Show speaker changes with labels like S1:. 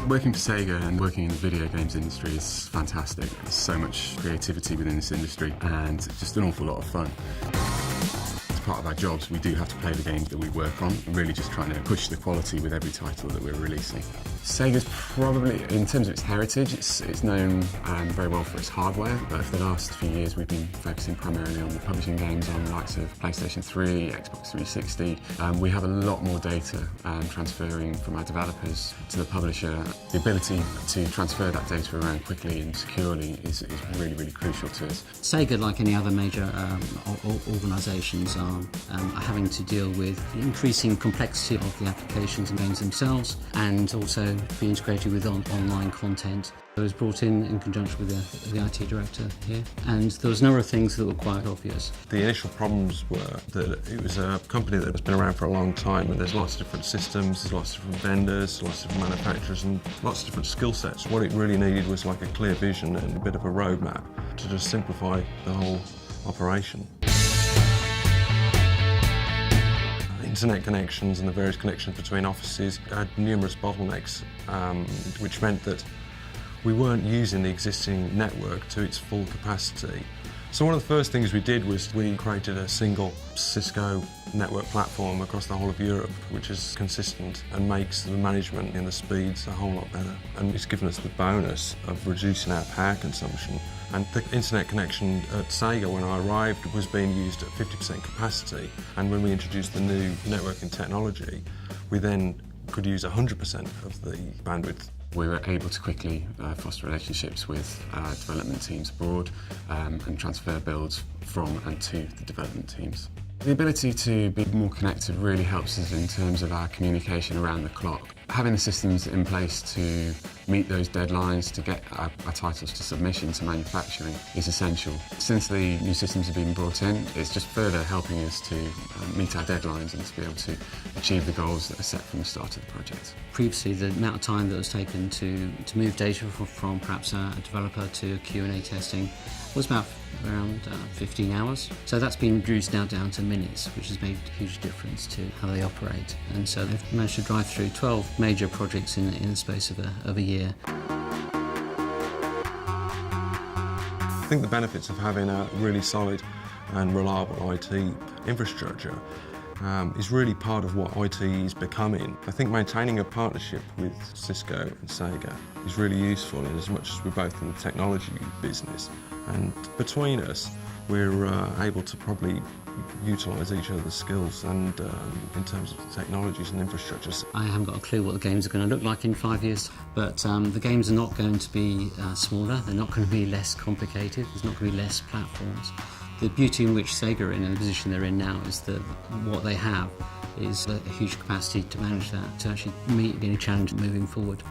S1: Working for Sega and working in the video games industry is fantastic. There's so much creativity within this industry and just an awful lot of fun. As part of our jobs, we do have to play the games that we work on, really just trying to push the quality with every title that we're releasing. Sega's probably, in terms of its heritage, it's known very well for its hardware, but for the last few years we've been focusing primarily on the publishing games on the likes of PlayStation 3, Xbox 360. We have a lot more data transferring from our developers to the publisher. The ability to transfer that data around quickly and securely is really, really crucial to us.
S2: Sega, like any other major organisations, are having to deal with the increasing complexity of the applications and games themselves, and also be integrated with online content. I was brought in conjunction with the IT director here, and there was a number of things that were quite obvious.
S3: The initial problems were that it was a company that has been around for a long time, and there's lots of different systems, there's lots of different vendors, lots of different manufacturers, and lots of different skill sets. What it really needed was like a clear vision and a bit of a roadmap to just simplify the whole operation. Internet connections and the various connections between offices had numerous bottlenecks, which meant that we weren't using the existing network to its full capacity. So one of the first things we did was we created a single Cisco network platform across the whole of Europe, which is consistent and makes the management and the speeds a whole lot better. And it's given us the bonus of reducing our power consumption. And the internet connection at Sega, when I arrived, was being used at 50% capacity. And when we introduced the new networking technology, we then could use 100% of the bandwidth.
S1: We were able to quickly foster relationships with development teams abroad and transfer builds from and to the development teams. The ability to be more connected really helps us in terms of our communication around the clock. Having the systems in place to meet those deadlines, to get our titles to submission to manufacturing is essential. Since the new systems have been brought in, it's just further helping us to meet our deadlines and to be able to achieve the goals that are set from the start of the project.
S2: Previously, the amount of time that was taken to move data from perhaps a developer to Q&A testing was about around 15 hours. So that's been reduced now down to minutes, which has made a huge difference to how they operate. And so they've managed to drive through 12 major projects in the space of a year.
S3: I think the benefits of having a really solid and reliable IT infrastructure is really part of what IT is becoming. I think maintaining a partnership with Cisco and Sega is really useful in as much as we're both in the technology business. And between us, we're able to probably utilise each other's skills and in terms of technologies and infrastructures.
S2: I haven't got a clue what the games are going to look like in 5 years, but the games are not going to be smaller, they're not going to be less complicated, there's not going to be less platforms. The beauty in which Sega are in and the position they're in now is that what they have is a huge capacity to manage that, to actually meet any challenge moving forward.